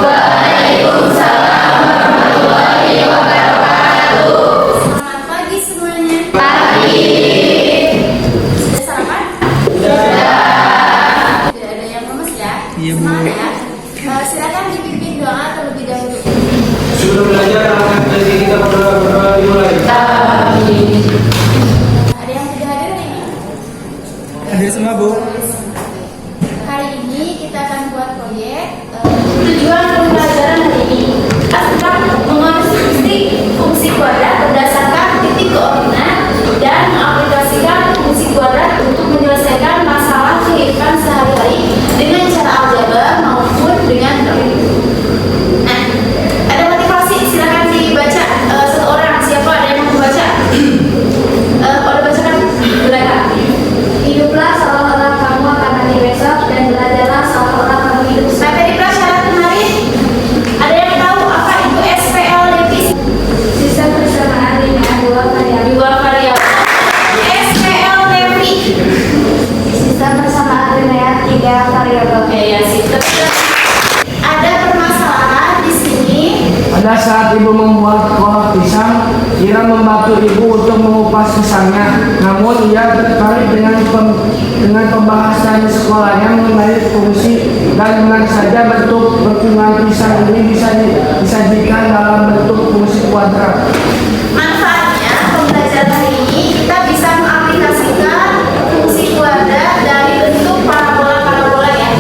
Waalaikumsalam warahmatullahi wabarakatuh. Selamat pagi semuanya. Pagi. Sudah sarapan? Tidak ada yang lemes ya? Iya, Bu. Semangat ya. Silakan dipimpin doa terlebih dahulu. Sebelum belajar, dari kita berdoa dimulai. Ada yang tidak hadir ini? Hadir semua, Bu. Hari ini kita akan buat proyek. Tujuan pembelajaran hari ini tentang mengonstruksi fungsi kuadrat berdasarkan titik koordinat dan mengaplikasikan fungsi kuadrat untuk menyelesaikan masalah kehidupan sehari-hari dengan cara aljabar maupun dengan grafik. Nah, ada motivasi, silakan dibaca satu orang. Siapa ada yang mau membaca? Kalau bacakan, silakan. Hiduplah seolah-olah kamu akan mati besok dan belajarlah seolah-olah kamu hidup. Materi prasyarat kemarin, ada yang tahu apa itu SPL defisit? Sistem persamaan linear dua variabel. Dua variabel. SPL defisit. Sistem persamaan linear tiga variabel. Oke ya, sistem. Ada permasalahan di sini. Pada saat ibu membuat kolak pisang, Ira membantu ibu untuk mengupas pisangnya. Namun ia tertarik dengan pembahasan di sekolahnya mengenai fungsi dan dengan saja bentuk pertimbangan pisang ini bisa disajikan dalam bentuk fungsi kuadrat. Manfaatnya pembelajaran hari ini kita bisa mengaplikasikan fungsi kuadrat dari bentuk parabola ya.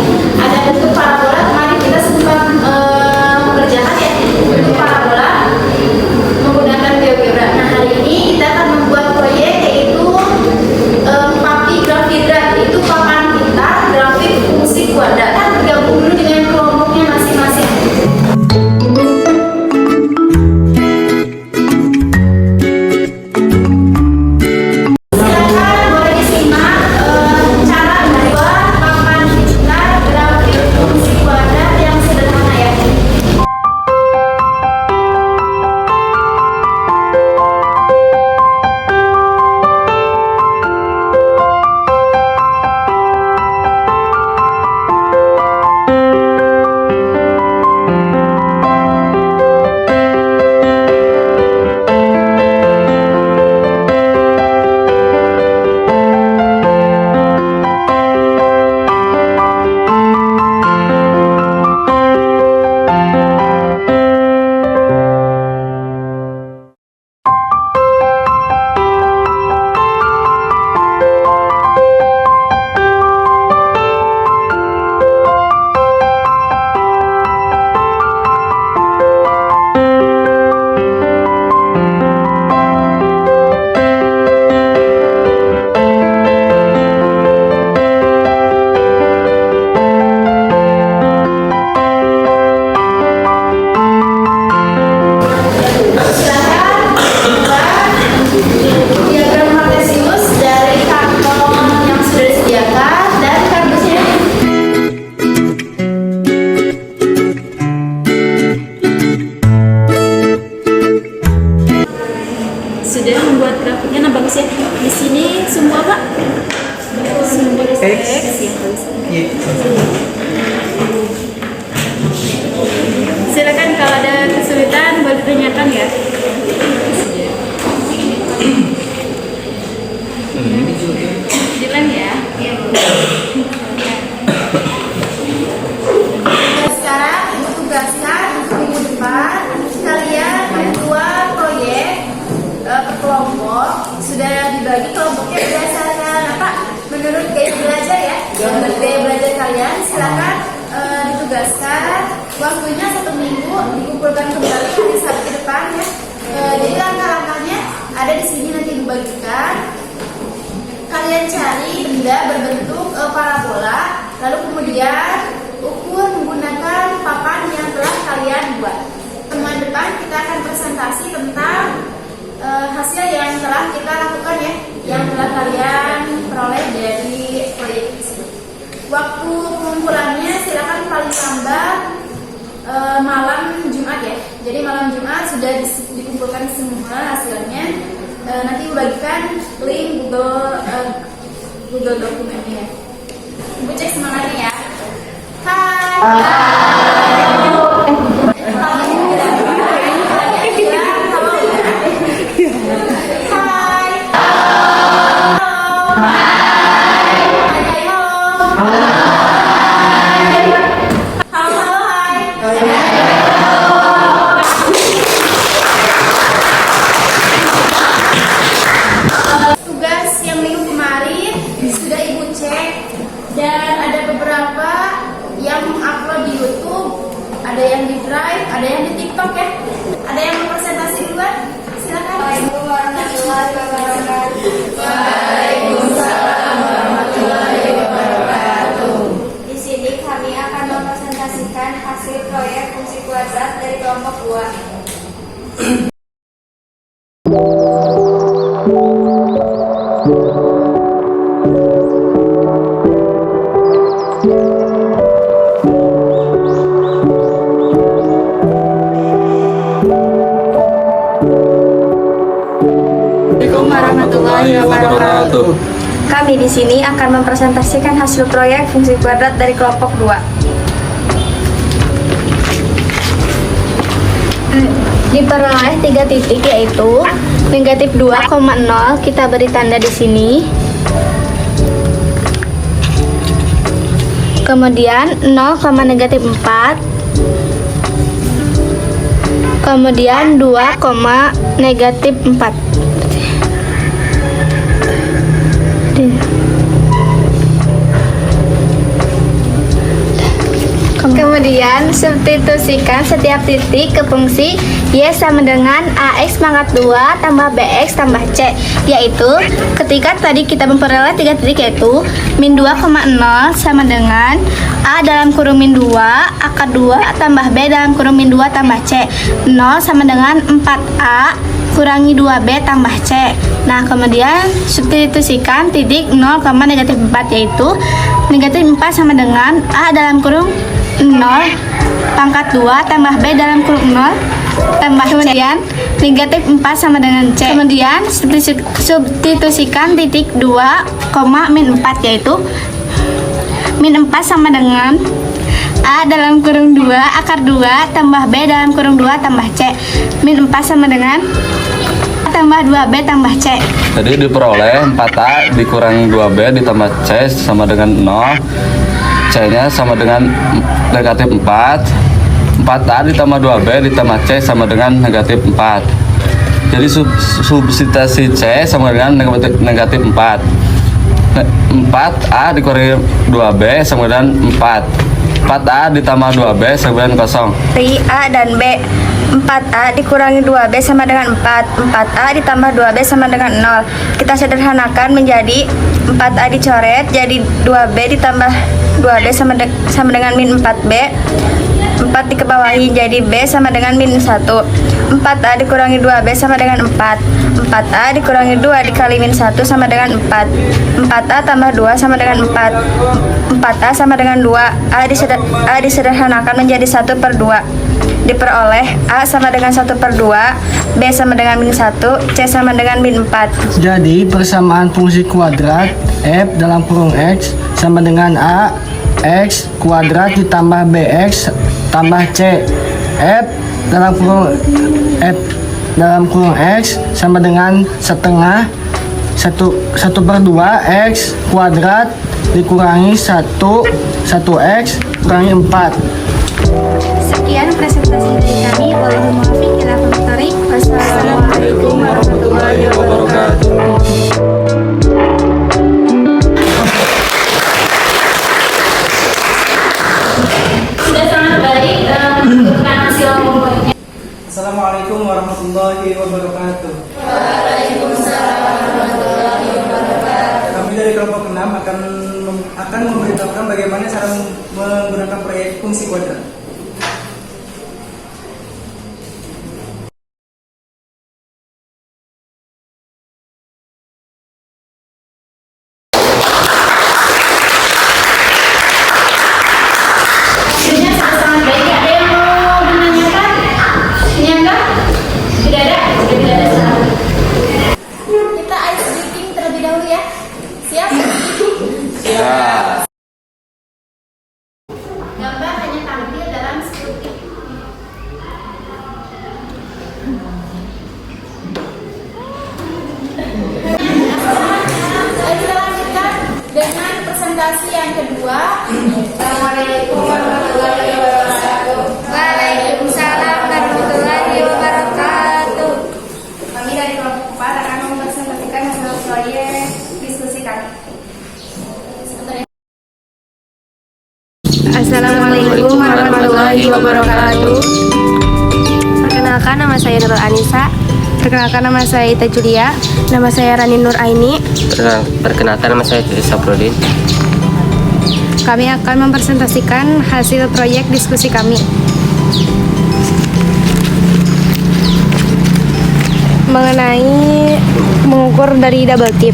Ada bentuk parabola, kemarin kita sempat mengerjakan ya bentuk parabola menggunakan GeoGebra. Nah hari ini kita akan membuat proyek yaitu papi grafidrat, yaitu papan pintar grafik fungsi kuadrat. Kita bergabung dulu dengan kelompoknya masing-masing. Silakan boleh disimak cara membuat papan pintar grafik fungsi kuadrat yang sederhana ya. Silakan buat diagram kartesius dari karton yang sudah disediakan dan kardusnya. Sudah membuat grafiknya, nah bagus ya. Di sini sumbu apa? Sumbu X ya, bagus. Silakan kalau ada kesulitan boleh ditanyakan ya. Dilan ya. Sekarang ibu tugaskan untuk minggu depan kalian membuat proyek per kelompok. Sudah dibagi kelompoknya berdasarkan apa? Menurut gaya belajar ya. Menurut gaya belajar kalian silakan ditugaskan. Waktunya 1 minggu, dikumpulkan kembali hari Sabtu depan ya. Jadi langkah-langkahnya ada di sini nanti dibagikan. Kalian cari benda berbentuk parabola, lalu kemudian ukur menggunakan papan yang telah kalian buat. Temuan depan kita akan presentasi tentang hasil yang telah kita lakukan ya, yang telah kalian peroleh dari proyek tersebut. Waktu pengumpulannya silakan paling lambat malam Jumat ya. Jadi malam Jumat sudah dikumpulkan semua hasilnya. Nanti bagikan link Google dokumennya. Ibu cek semangatnya ya. Hai. warahmatullahi wabarakatuh. Di sini kami akan mempresentasikan hasil proyek fungsi kuadrat dari kelompok 2. Assalamualaikum warahmatullahi wabarakatuh. Kami di sini akan mempresentasikan hasil proyek fungsi kuadrat dari kelompok 2. Diperoleh 3 titik, yaitu negatif 2,0, kita beri tanda di sini. Kemudian 0, negatif 4. Kemudian 2, negatif 4. Kemudian substitusikan setiap titik ke fungsi Y sama dengan AX pangkat 2 tambah BX tambah C, yaitu ketika tadi kita memperoleh 3 titik, yaitu min 2,0 sama dengan A dalam kurung min 2 akar 2 tambah B dalam kurung min 2 tambah C. 0 sama dengan 4A kurangi 2B tambah C. Nah, kemudian substitusikan titik 0, negatif 4, yaitu negatif 4 sama dengan A dalam kurung 0 pangkat 2 tambah B dalam kurung 0 tambah kemudian negatif 4 sama dengan C. Kemudian substitusikan titik 2, min 4, yaitu min 4 sama dengan A dalam kurung 2 akar 2 tambah B dalam kurung 2 tambah C. Min 4 sama dengan A tambah 2B tambah C. Jadi diperoleh 4A dikurangi 2B ditambah C sama dengan 0. C-nya sama dengan negatif 4. 4A ditambah 2B ditambah C sama dengan negatif 4. Jadi substitusi C sama dengan negatif 4. 4A dikurangi 2B sama dengan 4. 4A ditambah 2B sama dengan 0. A dan B. 4A dikurangi 2B sama dengan 4. 4A ditambah 2B sama dengan 0. Kita sederhanakan menjadi 4A dicoret, jadi 2B ditambah 2B sama dengan min 4B. 4 dikebawahi jadi B sama dengan min 1. 4A dikurangi 2B sama dengan 4. 4A dikurangi 2 dikali min 1 sama dengan 4. 4A tambah 2 sama dengan 4. 4A sama dengan 2. A disederhanakan menjadi 1/2. Diperoleh A sama dengan 1/2, B sama dengan min 1, C sama dengan min 4. Jadi persamaan fungsi kuadrat f dalam kurung x sama dengan a x kuadrat ditambah bx tambah c. F dalam kurung x sama dengan setengah 1/2 x kuadrat dikurangi 1x kurangi 4. Sekian presentasi dari kami. Wallahul muwaffiq ila aqwamit thoriq. Wassalamualaikum warahmatullahi wabarakatuh. Sudah sangat baik menentukan hasil pokoknya. Assalamualaikum warahmatullahi wabarakatuh. Kami dari kelompok 6 akan memberitahukan bagaimana cara menggunakan proyek fungsi kuadrat. Sudah sangat baik. Ada yang mau menanyakan? Ini enggak? Tidak ada? Sudah tidak ada salah. Kita ice breaking terlebih dahulu ya. Siap? Gambar hanya tampil dalam skriptik. Kita lanjutkan dengan presentasi yang kedua. Assalamualaikum warahmatullahi wabarakatuh. Waalaikumsalam warahmatullahi wabarakatuh. Kami dari kelompok 4 akan mempresentasikan hasil proyek diskusi kami. Assalamualaikum warahmatullahi wabarakatuh. Perkenalkan, nama saya Nurul Anissa. Perkenalkan, nama saya Ita Julia. Nama saya Rani Nur Aini. Perkenalkan, nama saya Titi Saprudin. Kami akan mempresentasikan hasil proyek diskusi kami. Mengenai mengukur dari double tip.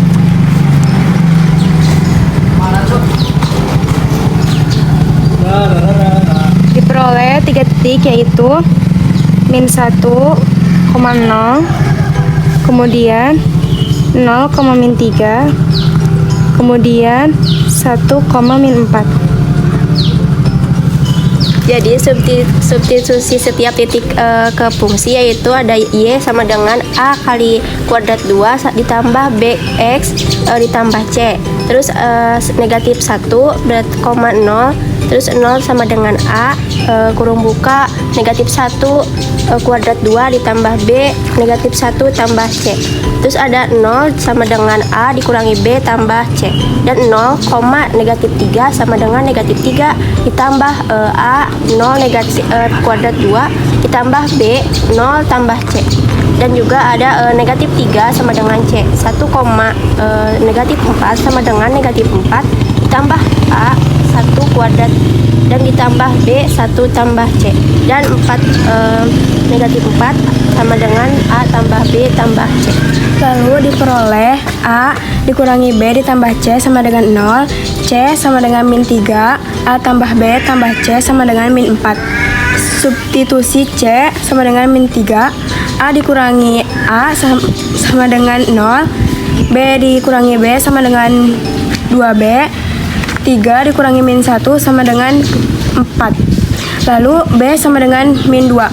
Diperoleh 3 titik, yaitu min 1,0, kemudian 0,-3, kemudian 1,-4. Jadi substitusi setiap titik ke fungsi, yaitu ada Y sama dengan A kali kuadrat 2 ditambah BX ditambah C. Terus negatif 1 berarti koma 0. Terus 0 sama dengan A kurung buka negatif 1 kuadrat 2 ditambah B negatif 1 tambah C. Terus ada 0 sama dengan A dikurangi B tambah C. Dan 0, negatif 3 sama dengan negatif 3 ditambah A 0 negatif kuadrat 2 ditambah B 0 tambah C. Dan juga ada negatif 3 sama dengan C. 1, negatif 4 sama dengan negatif 4 ditambah A 1 kuadrat dan ditambah B 1 tambah C. Dan 4 negatif 4 sama dengan A tambah B tambah C. Lalu diperoleh A dikurangi B ditambah C sama dengan 0, C sama dengan min 3, A tambah B tambah C sama dengan min 4. Substitusi C sama dengan min 3, A dikurangi A sama dengan 0, B dikurangi B sama dengan 2B, 3 dikurangi min 1 sama dengan 4. Lalu B sama dengan min 2,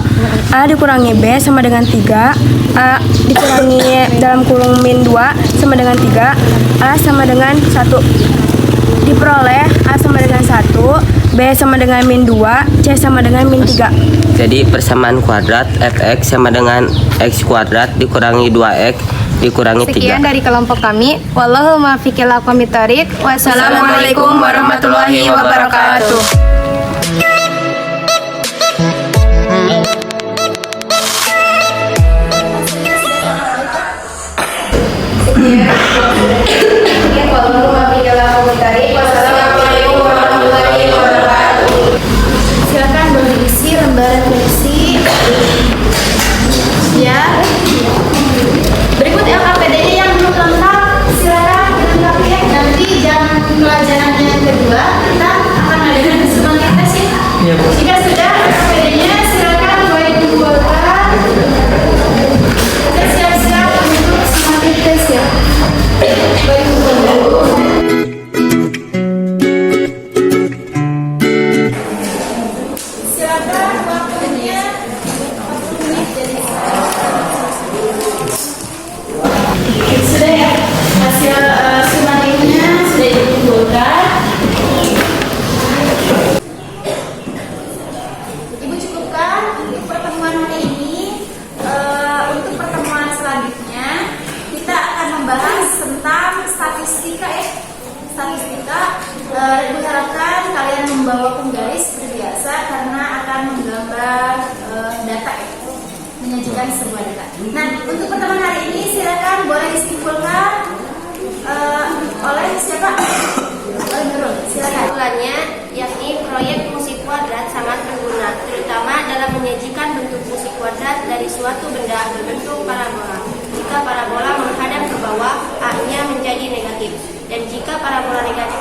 A dikurangi B sama dengan 3, A dikurangi dalam kurung min 2 sama dengan 3, A sama dengan 1. Diperoleh A sama dengan 1, B sama dengan min 2, C sama dengan min 3. Jadi persamaan kuadrat fx sama dengan x kuadrat dikurangi 2x dikurangi 3. Sekian dari kelompok kami. Wallahu muwaffiq ila aqwamit thoriq. Wassalamualaikum warahmatullahi wabarakatuh. Silakan mengisi lembaran versi ya. Berikut LKPD-nya yang belum lengkap, silakan dilengkapi ya. Nanti jam pelajaran yang kedua kita akan adakan semangat tes ya. Jika sudah LKPD-nya silakan boleh dikumpulkan. Kita siap-siap untuk semangat tes ya. Baik dulu. Silakan waktunya 40 menit jadi sudah ya, hasil summary-nya sudah dikumpulkan. Ibu cukupkan untuk pertemuan hari ini. Untuk pertemuan selanjutnya kita akan membahas tentang statistika ya. Statistika, ibu harapkan kalian membawa penggaris seperti biasa karena akan menggambar data ya, menyajikan sebuah data. Nah, untuk pertemuan hari ini silakan boleh disimpulkan oleh siapa? Oleh Nurul, silakan. Kesimpulannya, yakni proyek fungsi kuadrat sangat berguna, terutama dalam menyajikan bentuk fungsi kuadrat dari suatu benda berbentuk parabola. Jika parabola menghadap ke bawah, A-nya menjadi negatif. Dan jika parabola negatif